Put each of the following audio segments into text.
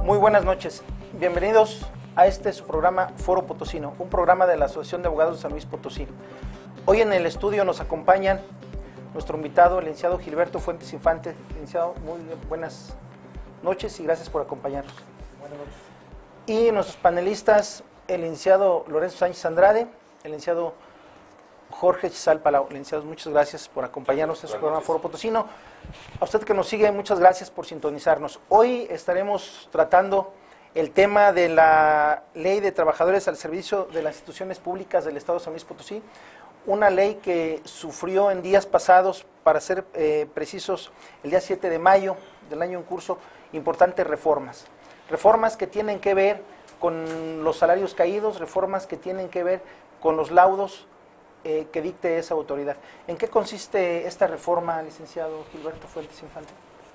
Muy buenas noches, bienvenidos a su programa Foro Potosino, un programa de la Asociación de Abogados de San Luis Potosí. Hoy en el estudio nos acompañan nuestro invitado, el licenciado Gilberto Fuentes Infante. Licenciado, muy buenas noches y gracias por acompañarnos. Buenas noches. Y nuestros panelistas, el licenciado Lorenzo Sánchez Andrade, el licenciado Jorge Chizal Palau. Licenciados, muchas gracias por acompañarnos en su programa Foro Potosino. A usted que nos sigue, muchas gracias por sintonizarnos. Hoy estaremos tratando el tema de la Ley de Trabajadores al Servicio de las Instituciones Públicas del Estado de San Luis Potosí, una ley que sufrió en días pasados, para ser precisos, el día 7 de mayo del año en curso, importantes reformas. Reformas que tienen que ver con los salarios caídos, reformas que tienen que ver con los laudos que dicte esa autoridad. ¿En qué consiste esta reforma, licenciado Gilberto Fuentes Infante?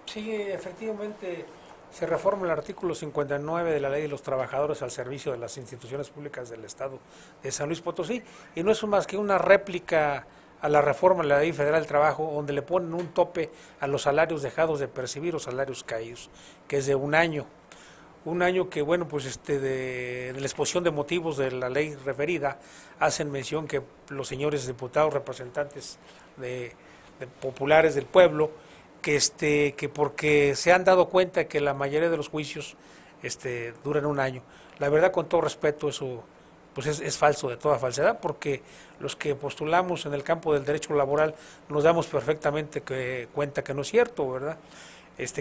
Sí, efectivamente se reforma el artículo 59 de la Ley de los Trabajadores al Servicio de las Instituciones Públicas del Estado de San Luis Potosí, y no es más que una réplica a la reforma de la Ley Federal del Trabajo, donde le ponen un tope a los salarios dejados de percibir o salarios caídos, que es de un año. Un año que, bueno, pues de la exposición de motivos de la ley referida, hacen mención que los señores diputados, representantes de populares del pueblo, que porque se han dado cuenta que la mayoría de los juicios duran un año. La verdad, con todo respeto, eso pues es falso, de toda falsedad, porque los que postulamos en el campo del derecho laboral nos damos perfectamente cuenta que no es cierto, ¿verdad?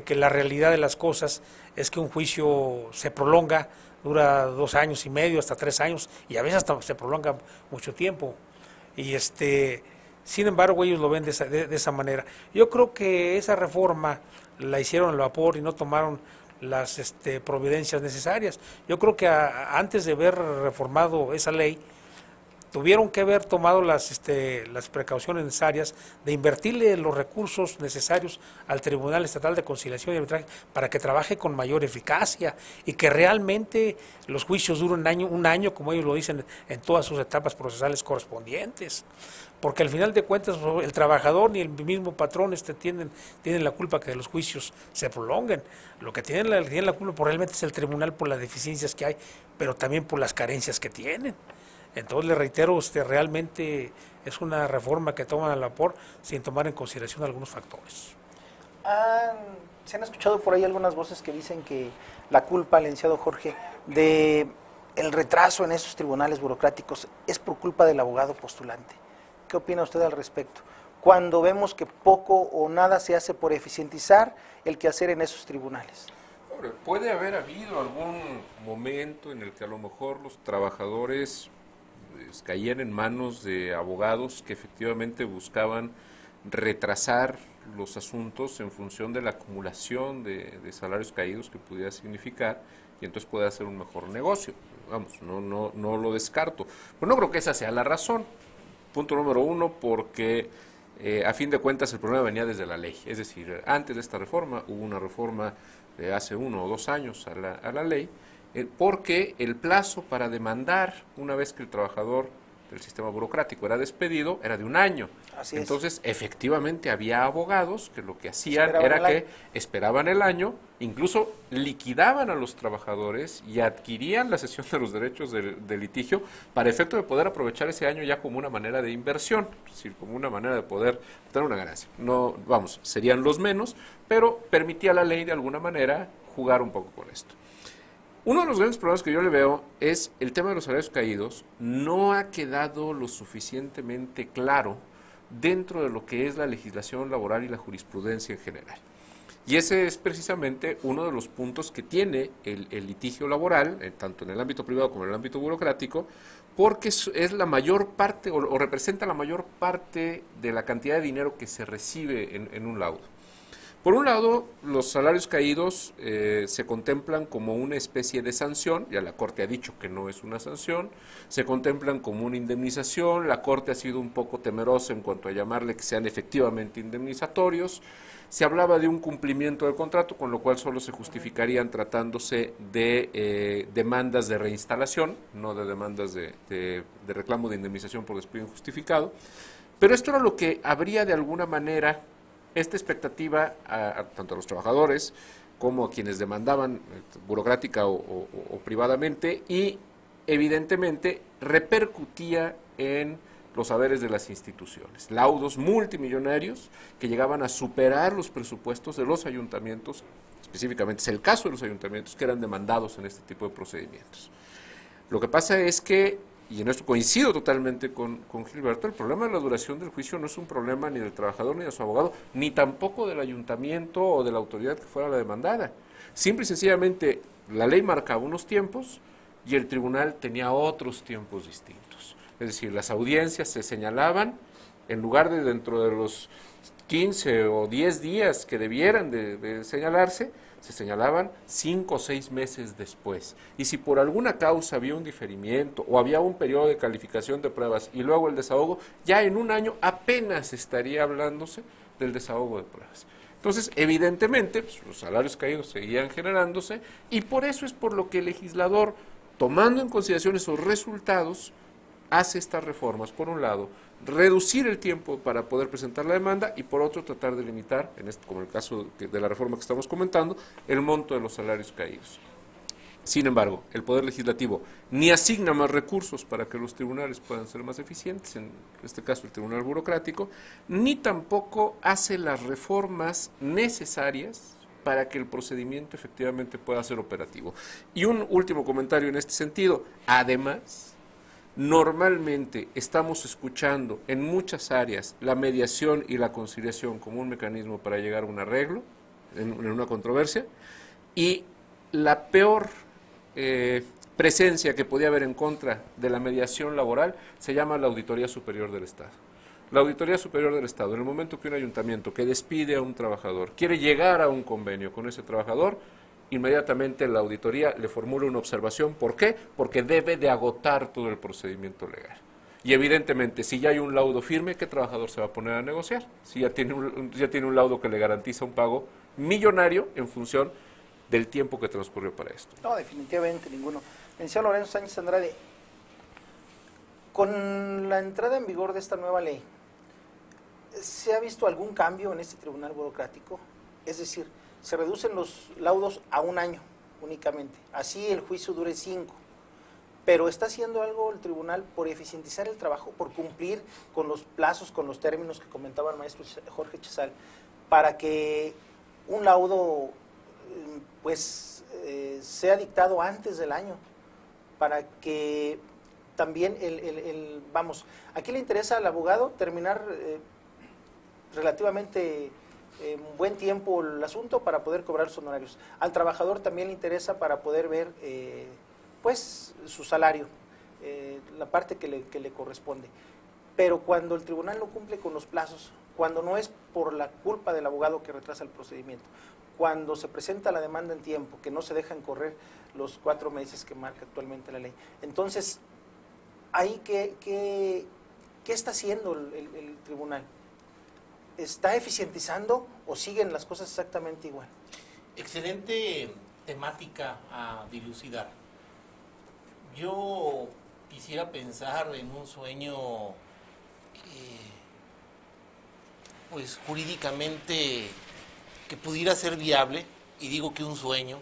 Que la realidad de las cosas es que un juicio se prolonga, dura 2 años y medio, hasta 3 años, y a veces hasta se prolonga mucho tiempo. Y sin embargo, ellos lo ven de esa manera. Yo creo que esa reforma la hicieron al vapor y no tomaron las providencias necesarias. Yo creo que antes de haber reformado esa ley, tuvieron que haber tomado las precauciones necesarias de invertirle los recursos necesarios al Tribunal Estatal de Conciliación y Arbitraje para que trabaje con mayor eficacia y que realmente los juicios duren un año, como ellos lo dicen, en todas sus etapas procesales correspondientes. Porque al final de cuentas el trabajador ni el mismo patrón tienen la culpa que los juicios se prolonguen. Lo que tienen la culpa realmente es el tribunal por las deficiencias que hay, pero también por las carencias que tienen. Entonces, le reitero, realmente es una reforma que toman al vapor sin tomar en consideración algunos factores. ¿Se han escuchado por ahí algunas voces que dicen que la culpa, licenciado Jorge, de el retraso en esos tribunales burocráticos es por culpa del abogado postulante? ¿Qué opina usted al respecto? Cuando vemos que poco o nada se hace por eficientizar el quehacer en esos tribunales. Puede haber habido algún momento en el que a lo mejor los trabajadores caían en manos de abogados que efectivamente buscaban retrasar los asuntos en función de la acumulación de salarios caídos que pudiera significar, y entonces puede hacer un mejor negocio. Vamos, no lo descarto. Pero no creo que esa sea la razón. Punto número 1, porque a fin de cuentas el problema venía desde la ley. Es decir, antes de esta reforma hubo una reforma de hace 1 o 2 años a la ley, porque el plazo para demandar una vez que el trabajador del sistema burocrático era despedido era de 1 año. Entonces, efectivamente había abogados que lo que hacían era que esperaban el año, incluso liquidaban a los trabajadores y adquirían la cesión de los derechos de litigio para efecto de poder aprovechar ese año ya como una manera de inversión, es decir, como una manera de poder tener una ganancia. No, vamos, serían los menos, pero permitía la ley de alguna manera jugar un poco con esto. Uno de los grandes problemas que yo le veo es el tema de los salarios caídos. No ha quedado lo suficientemente claro dentro de lo que es la legislación laboral y la jurisprudencia en general. Y ese es precisamente uno de los puntos que tiene el litigio laboral, tanto en el ámbito privado como en el ámbito burocrático, porque es la mayor parte o representa la mayor parte de la cantidad de dinero que se recibe en un laudo. Por un lado, los salarios caídos se contemplan como una especie de sanción, ya la Corte ha dicho que no es una sanción, se contemplan como una indemnización, la Corte ha sido un poco temerosa en cuanto a llamarle que sean efectivamente indemnizatorios, se hablaba de un cumplimiento del contrato, con lo cual solo se justificarían tratándose de demandas de reinstalación, no de demandas de reclamo de indemnización por despido injustificado, pero esto era lo que habría de alguna manera esta expectativa tanto a los trabajadores como a quienes demandaban burocrática o privadamente, y evidentemente repercutía en los haberes de las instituciones. Laudos multimillonarios que llegaban a superar los presupuestos de los ayuntamientos, específicamente es el caso de los ayuntamientos que eran demandados en este tipo de procedimientos. Lo que pasa es que, y en esto coincido totalmente con Gilberto, el problema de la duración del juicio no es un problema ni del trabajador ni de su abogado, ni tampoco del ayuntamiento o de la autoridad que fuera la demandada. Simple y sencillamente la ley marcaba unos tiempos y el tribunal tenía otros tiempos distintos. Es decir, las audiencias se señalaban, en lugar de dentro de los 15 o 10 días que debieran de señalarse, se señalaban 5 o 6 meses después. Y si por alguna causa había un diferimiento o había un periodo de calificación de pruebas y luego el desahogo, ya en un año apenas estaría hablándose del desahogo de pruebas. Entonces, evidentemente, pues, los salarios caídos seguían generándose, y por eso es por lo que el legislador, tomando en consideración esos resultados, hace estas reformas. Por un lado, reducir el tiempo para poder presentar la demanda, y por otro, tratar de limitar, como el caso de la reforma que estamos comentando, el monto de los salarios caídos. Sin embargo, el Poder Legislativo ni asigna más recursos para que los tribunales puedan ser más eficientes, en este caso el Tribunal Burocrático, ni tampoco hace las reformas necesarias para que el procedimiento efectivamente pueda ser operativo. Y un último comentario en este sentido: además, normalmente estamos escuchando en muchas áreas la mediación y la conciliación como un mecanismo para llegar a un arreglo en una controversia, y la peor presencia que podía haber en contra de la mediación laboral se llama la Auditoría Superior del Estado. La Auditoría Superior del Estado, en el momento que un ayuntamiento que despide a un trabajador quiere llegar a un convenio con ese trabajador, inmediatamente la auditoría le formula una observación. ¿Por qué? Porque debe de agotar todo el procedimiento legal. Y evidentemente, si ya hay un laudo firme, ¿qué trabajador se va a poner a negociar? Si ya tiene un laudo que le garantiza un pago millonario en función del tiempo que transcurrió para esto. No, definitivamente ninguno. Licenciado Lorenzo Sánchez Andrade, con la entrada en vigor de esta nueva ley, ¿se ha visto algún cambio en este tribunal burocrático? Es decir, se reducen los laudos a 1 año únicamente, así el juicio dure 5. Pero ¿está haciendo algo el tribunal por eficientizar el trabajo, por cumplir con los plazos, con los términos que comentaba el maestro Jorge Chazal, para que un laudo sea dictado antes del año, para que también aquí le interesa al abogado terminar relativamente en buen tiempo el asunto para poder cobrar sus honorarios? Al trabajador también le interesa para poder ver su salario, la parte que le corresponde. Pero cuando el tribunal no cumple con los plazos, cuando no es por la culpa del abogado que retrasa el procedimiento, cuando se presenta la demanda en tiempo, que no se dejan correr los 4 meses que marca actualmente la ley, entonces, ¿ahí qué está haciendo el tribunal? ¿Está eficientizando o siguen las cosas exactamente igual? Excelente temática a dilucidar. Yo quisiera pensar en un sueño pues jurídicamente que pudiera ser viable, y digo que un sueño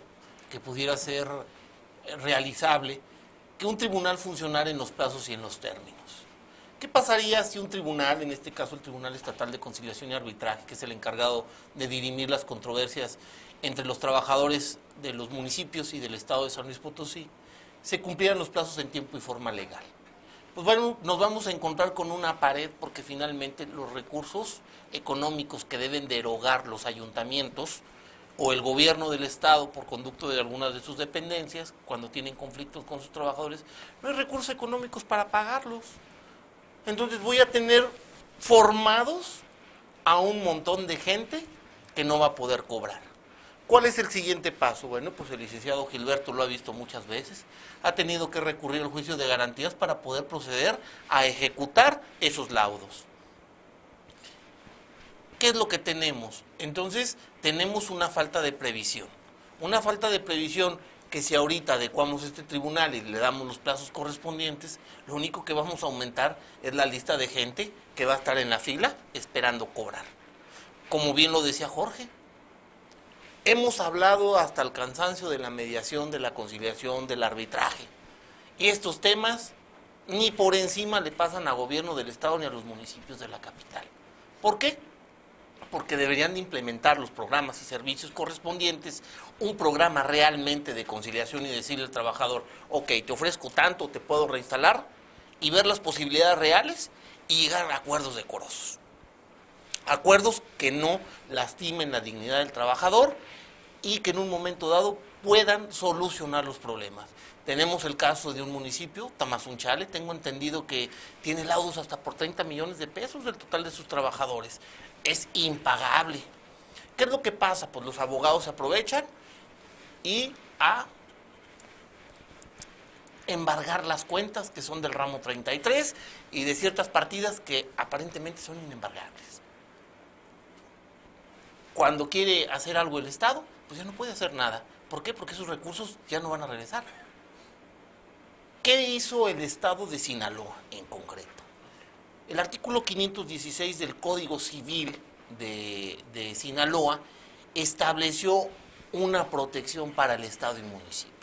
que pudiera ser realizable, que un tribunal funcionara en los plazos y en los términos. ¿Qué pasaría si un tribunal, en este caso el Tribunal Estatal de Conciliación y Arbitraje, que es el encargado de dirimir las controversias entre los trabajadores de los municipios y del Estado de San Luis Potosí, se cumplieran los plazos en tiempo y forma legal? Pues bueno, nos vamos a encontrar con una pared, porque finalmente los recursos económicos que deben de erogar los ayuntamientos o el gobierno del Estado por conducto de algunas de sus dependencias, cuando tienen conflictos con sus trabajadores, no hay recursos económicos para pagarlos. Entonces voy a tener formados a un montón de gente que no va a poder cobrar. ¿Cuál es el siguiente paso? Bueno, pues el licenciado Gilberto lo ha visto muchas veces, ha tenido que recurrir al juicio de garantías para poder proceder a ejecutar esos laudos. ¿Qué es lo que tenemos? Entonces, tenemos una falta de previsión. Una falta de previsión que, si ahorita adecuamos este tribunal y le damos los plazos correspondientes, lo único que vamos a aumentar es la lista de gente que va a estar en la fila esperando cobrar. como bien lo decía Jorge. Hemos hablado hasta el cansancio de la mediación, de la conciliación, del arbitraje. Y estos temas ni por encima le pasan al gobierno del Estado ni a los municipios de la capital. ¿Por qué? Porque deberían de implementar los programas y servicios correspondientes, un programa realmente de conciliación y decirle al trabajador, ok, te ofrezco tanto, te puedo reinstalar, y ver las posibilidades reales y llegar a acuerdos decorosos. Acuerdos que no lastimen la dignidad del trabajador y que en un momento dado puedan solucionar los problemas. Tenemos el caso de un municipio, Tamazunchale, tengo entendido que tiene laudos hasta por 30 millones de pesos del total de sus trabajadores. Es impagable. ¿Qué es lo que pasa? Pues los abogados se aprovechan y a embargar las cuentas que son del ramo 33 y de ciertas partidas que aparentemente son inembargables. Cuando quiere hacer algo el Estado, pues ya no puede hacer nada. ¿Por qué? Porque esos recursos ya no van a regresar. ¿Qué hizo el Estado de Sinaloa en concreto? El artículo 516 del Código Civil de Sinaloa estableció una protección para el Estado y municipios.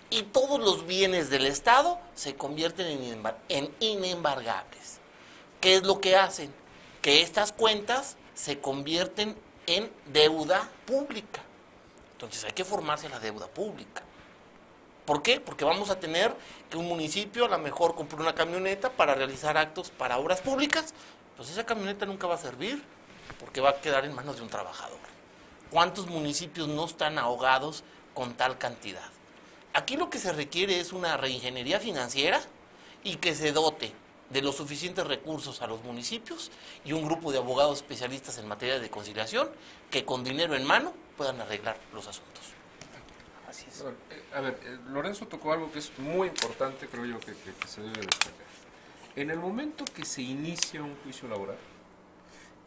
Y todos los bienes del Estado se convierten en inembargables. ¿Qué es lo que hacen? Que estas cuentas se convierten en deuda pública. Entonces hay que formarse la deuda pública. ¿Por qué? Porque vamos a tener que un municipio a lo mejor compre una camioneta para realizar actos para obras públicas, pues esa camioneta nunca va a servir porque va a quedar en manos de un trabajador. ¿Cuántos municipios no están ahogados con tal cantidad? Aquí lo que se requiere es una reingeniería financiera y que se dote de los suficientes recursos a los municipios y un grupo de abogados especialistas en materia de conciliación que con dinero en mano puedan arreglar los asuntos. Así es. A ver, Lorenzo tocó algo que es muy importante, creo yo, que se debe destacar. En el momento que se inicia un juicio laboral,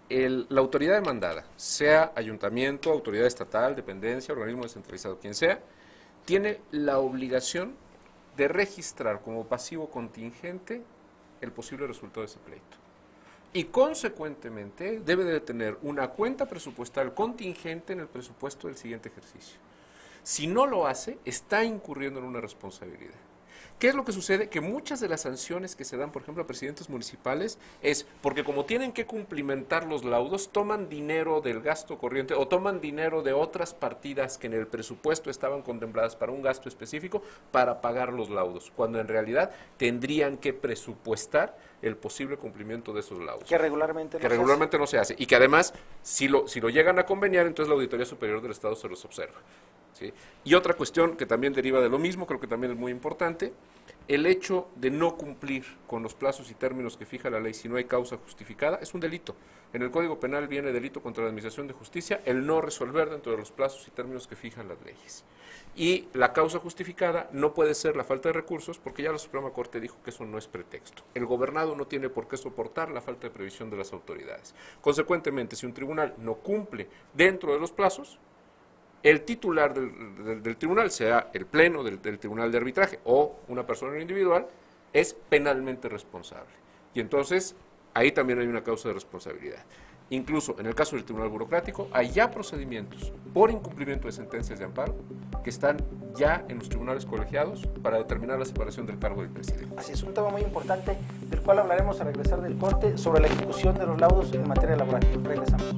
la autoridad demandada, sea ayuntamiento, autoridad estatal, dependencia, organismo descentralizado, quien sea, tiene la obligación de registrar como pasivo contingente el posible resultado de ese pleito. Y consecuentemente debe de tener una cuenta presupuestal contingente en el presupuesto del siguiente ejercicio. Si no lo hace, está incurriendo en una responsabilidad. ¿Qué es lo que sucede? Que muchas de las sanciones que se dan, por ejemplo, a presidentes municipales, es porque como tienen que cumplimentar los laudos, toman dinero del gasto corriente o toman dinero de otras partidas que en el presupuesto estaban contempladas para un gasto específico para pagar los laudos, cuando en realidad tendrían que presupuestar el posible cumplimiento de esos laudos. Que regularmente no se hace. Y que además, si lo llegan a conveniar, entonces la Auditoría Superior del Estado se los observa. ¿Sí? Y otra cuestión que también deriva de lo mismo, creo que también es muy importante, el hecho de no cumplir con los plazos y términos que fija la ley si no hay causa justificada es un delito. En el Código Penal viene delito contra la Administración de Justicia el no resolver dentro de los plazos y términos que fijan las leyes. Y la causa justificada no puede ser la falta de recursos porque ya la Suprema Corte dijo que eso no es pretexto. El gobernado no tiene por qué soportar la falta de previsión de las autoridades. Consecuentemente, si un tribunal no cumple dentro de los plazos, el titular del tribunal, sea el pleno del tribunal de arbitraje o una persona individual, es penalmente responsable. Y entonces, ahí también hay una causa de responsabilidad. Incluso en el caso del tribunal burocrático, hay ya procedimientos por incumplimiento de sentencias de amparo que están ya en los tribunales colegiados para determinar la separación del cargo del presidente. Así es, un tema muy importante del cual hablaremos al regresar del corte sobre la ejecución de los laudos en materia laboral. Regresamos.